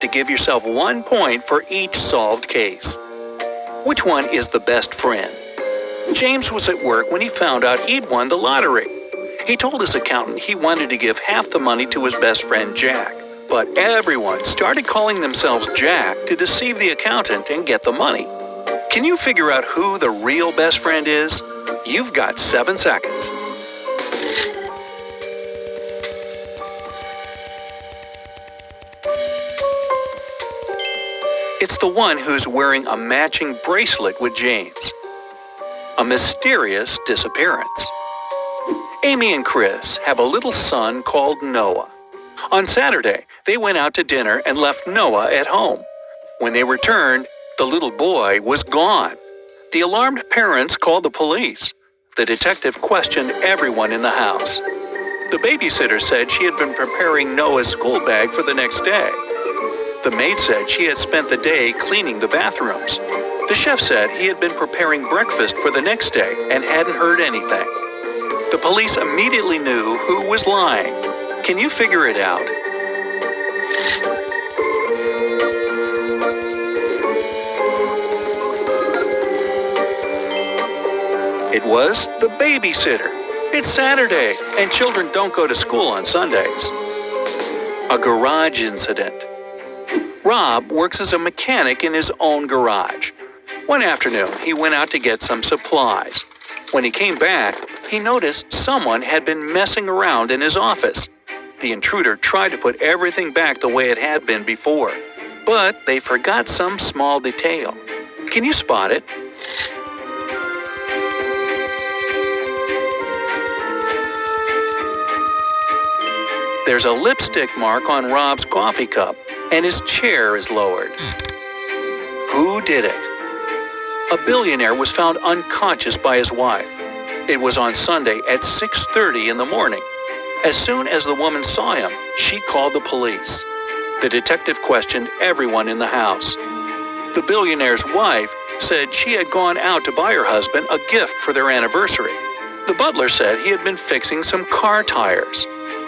to give yourself 1 point for each solved case. Which one is the best friend? James was at work when he found out he'd won the lottery. He told his accountant he wanted to give half the money to his best friend Jack. But everyone started calling themselves Jack to deceive the accountant and get the money. Can you figure out who the real best friend is? You've got 7 seconds. It's the one who's wearing a matching bracelet with James. A mysterious disappearance. Amy and Chris have a little son called Noah. On Saturday, they went out to dinner and left Noah at home. When they returned, the little boy was gone. The alarmed parents called the police. The detective questioned everyone in the house. The babysitter said she had been preparing Noah's school bag for the next day. The maid said she had spent the day cleaning the bathrooms. The chef said he had been preparing breakfast for the next day and hadn't heard anything. The police immediately knew who was lying. Can you figure it out? It was the babysitter. It's Saturday, and children don't go to school on Sundays. A garage incident. Rob works as a mechanic in his own garage. One afternoon, he went out to get some supplies. When he came back, he noticed someone had been messing around in his office. The intruder tried to put everything back the way it had been before, but they forgot some small detail. Can you spot it? There's a lipstick mark on Rob's coffee cup, and his chair is lowered. Who did it? A billionaire was found unconscious by his wife. It was on Sunday at 6:30 in the morning. As soon as the woman saw him, she called the police. The detective questioned everyone in the house. The billionaire's wife said she had gone out to buy her husband a gift for their anniversary. The butler said he had been fixing some car tires.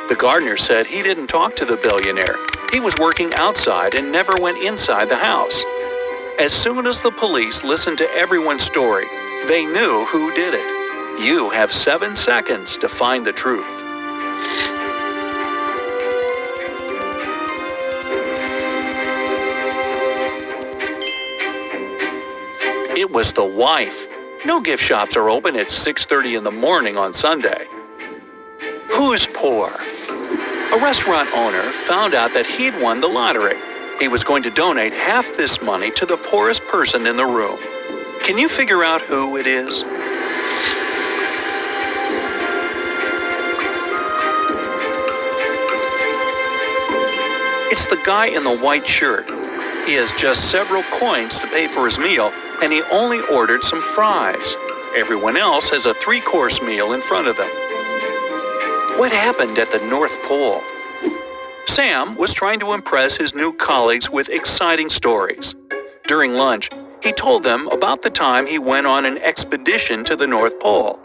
The gardener said he didn't talk to the billionaire. He was working outside and never went inside the house. As soon as the police listened to everyone's story, they knew who did it. You have 7 seconds to find the truth. It was the wife. No gift shops are open at 6:30 in the morning on Sunday. Who's poor? A restaurant owner found out that he'd won the lottery. He was going to donate half this money to the poorest person in the room. Can you figure out who it is? It's the guy in the white shirt. He has just several coins to pay for his meal, and he only ordered some fries. Everyone else has a 3-course meal in front of them. What happened at the North Pole? Sam was trying to impress his new colleagues with exciting stories. During lunch, he told them about the time he went on an expedition to the North Pole.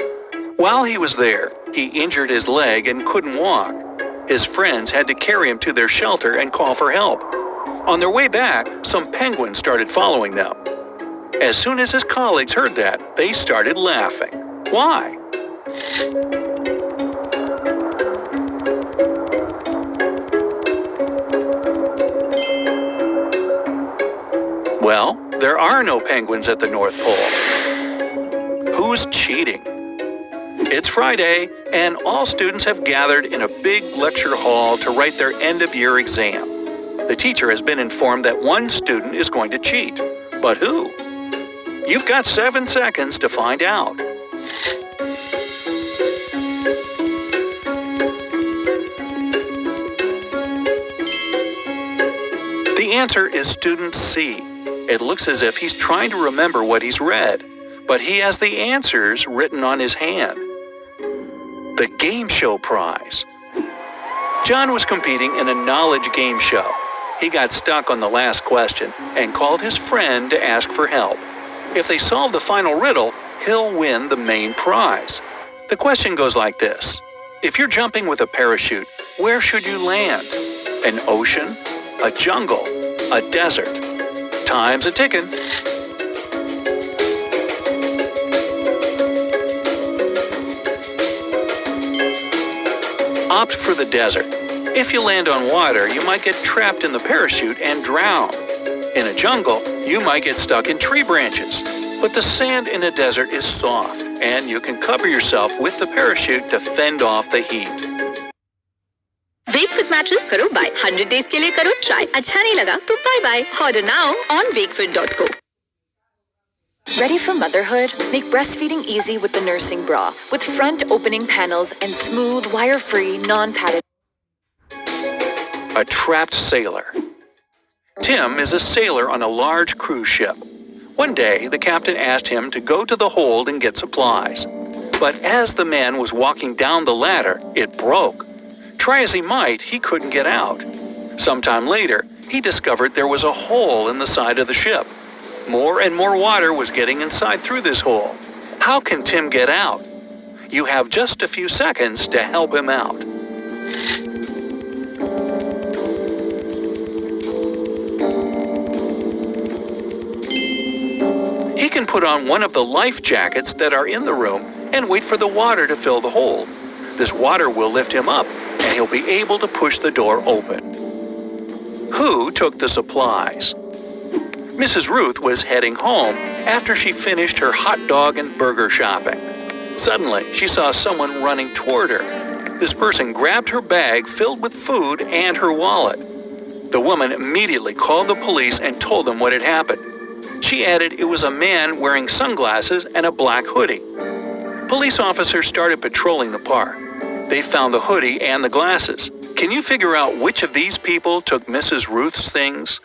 While he was there, he injured his leg and couldn't walk. His friends had to carry him to their shelter and call for help. On their way back, some penguins started following them. As soon as his colleagues heard that, they started laughing. Why? Well, there are no penguins at the North Pole. Who's cheating? It's Friday, and all students have gathered in a big lecture hall to write their end-of-year exam. The teacher has been informed that one student is going to cheat. But who? You've got 7 seconds to find out. The answer is student C. It looks as if he's trying to remember what he's read, but he has the answers written on his hand. The game show prize. John was competing in a knowledge game show. He got stuck on the last question and called his friend to ask for help. If they solve the final riddle, he'll win the main prize. The question goes like this. If you're jumping with a parachute, where should you land? An ocean? A jungle? A desert. Time's a ticking. Opt for the desert. If you land on water, you might get trapped in the parachute and drown. In a jungle, you might get stuck in tree branches. But the sand in a desert is soft, and you can cover yourself with the parachute to fend off the heat. Wakefit mattress करो buy 100 days के लिए करो try अच्छा नहीं लगा तो bye bye order now on wakefit.co. Ready for motherhood? Make breastfeeding easy with the nursing bra with front opening panels and smooth wire-free non-padded. A trapped sailor. Tim is a sailor on a large cruise ship. One day, the captain asked him to go to the hold and get supplies. But as the man was walking down the ladder, it broke. Try as he might, he couldn't get out. Sometime later, he discovered there was a hole in the side of the ship. More and more water was getting inside through this hole. How can Tim get out? You have just a few seconds to help him out. He can put on one of the life jackets that are in the room and wait for the water to fill the hole. This water will lift him up, and he'll be able to push the door open. Who took the supplies? Mrs. Ruth was heading home after she finished her hot dog and burger shopping. Suddenly, she saw someone running toward her. This person grabbed her bag filled with food and her wallet. The woman immediately called the police and told them what had happened. She added it was a man wearing sunglasses and a black hoodie. Police officers started patrolling the park. They found the hoodie and the glasses. Can you figure out which of these people took Mrs. Ruth's things?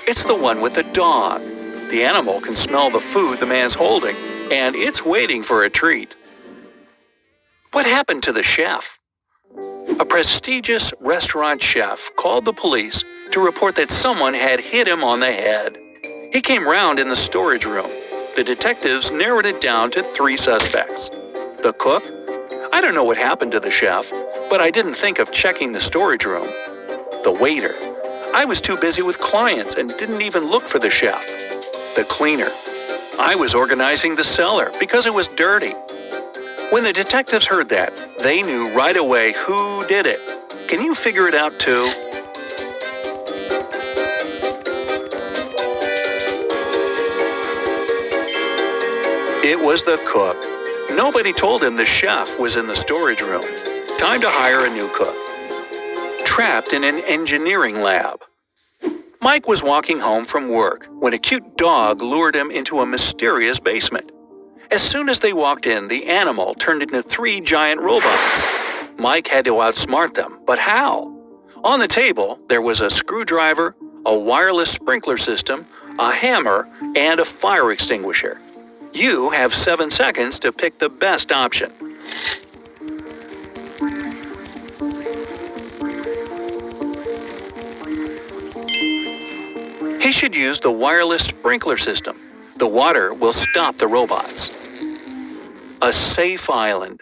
It's the one with the dog. The animal can smell the food the man's holding, and it's waiting for a treat. What happened to the chef? A prestigious restaurant chef called the police to report that someone had hit him on the head. He came round in the storage room. The detectives narrowed it down to 3 suspects. The cook? I don't know what happened to the chef, but I didn't think of checking the storage room. The waiter? I was too busy with clients and didn't even look for the chef. The cleaner? I was organizing the cellar because it was dirty. When the detectives heard that, they knew right away who did it. Can you figure it out too? It was the cook. Nobody told him the chef was in the storage room. Time to hire a new cook. Trapped in an engineering lab. Mike was walking home from work when a cute dog lured him into a mysterious basement. As soon as they walked in, the animal turned into 3 giant robots. Mike had to outsmart them, but how? On the table, there was a screwdriver, a wireless sprinkler system, a hammer, and a fire extinguisher. You have 7 seconds to pick the best option. He should use the wireless sprinkler system. The water will stop the robots. A safe island.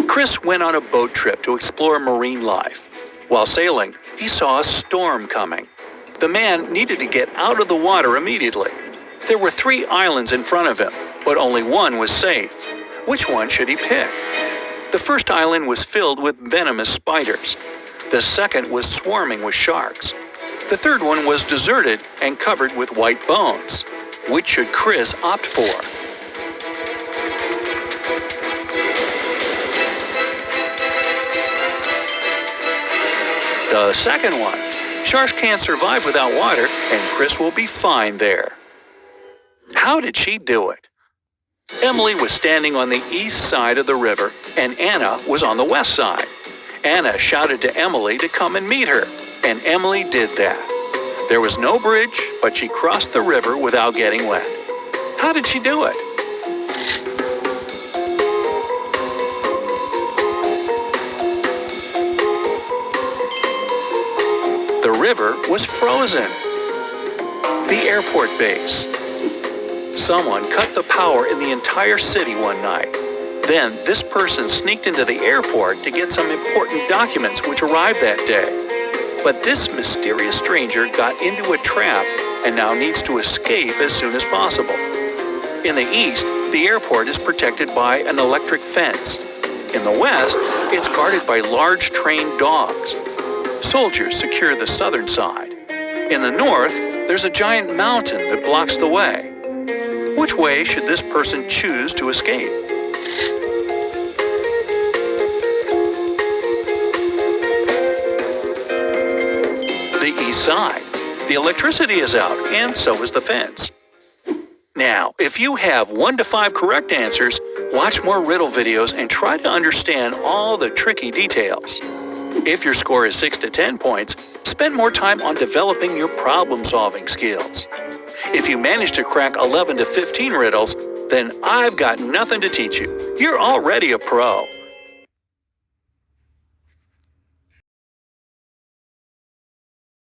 Chris went on a boat trip to explore marine life. While sailing, he saw a storm coming. The man needed to get out of the water immediately. There were 3 islands in front of him, but only one was safe. Which one should he pick? The first island was filled with venomous spiders. The second was swarming with sharks. The third one was deserted and covered with white bones. Which should Chris opt for? The second one. Sharks can't survive without water, and Chris will be fine there. How did she do it? Emily was standing on the east side of the river, and Anna was on the west side. Anna shouted to Emily to come and meet her, and Emily did that. There was no bridge, but she crossed the river without getting wet. How did she do it? The river was frozen. The airport base. Someone cut the power in the entire city one night. Then, this person sneaked into the airport to get some important documents which arrived that day. But this mysterious stranger got into a trap and now needs to escape as soon as possible. In the east, the airport is protected by an electric fence. In the west, it's guarded by large trained dogs. Soldiers secure the southern side. In the north, there's a giant mountain that blocks the way. Which way should this person choose to escape? The east side. The electricity is out, and so is the fence. Now, if you have 1 to 5 correct answers, watch more riddle videos and try to understand all the tricky details. If your score is 6 to 10 points, spend more time on developing your problem-solving skills. If you manage to crack 11 to 15 riddles, then I've got nothing to teach you. You're already a pro.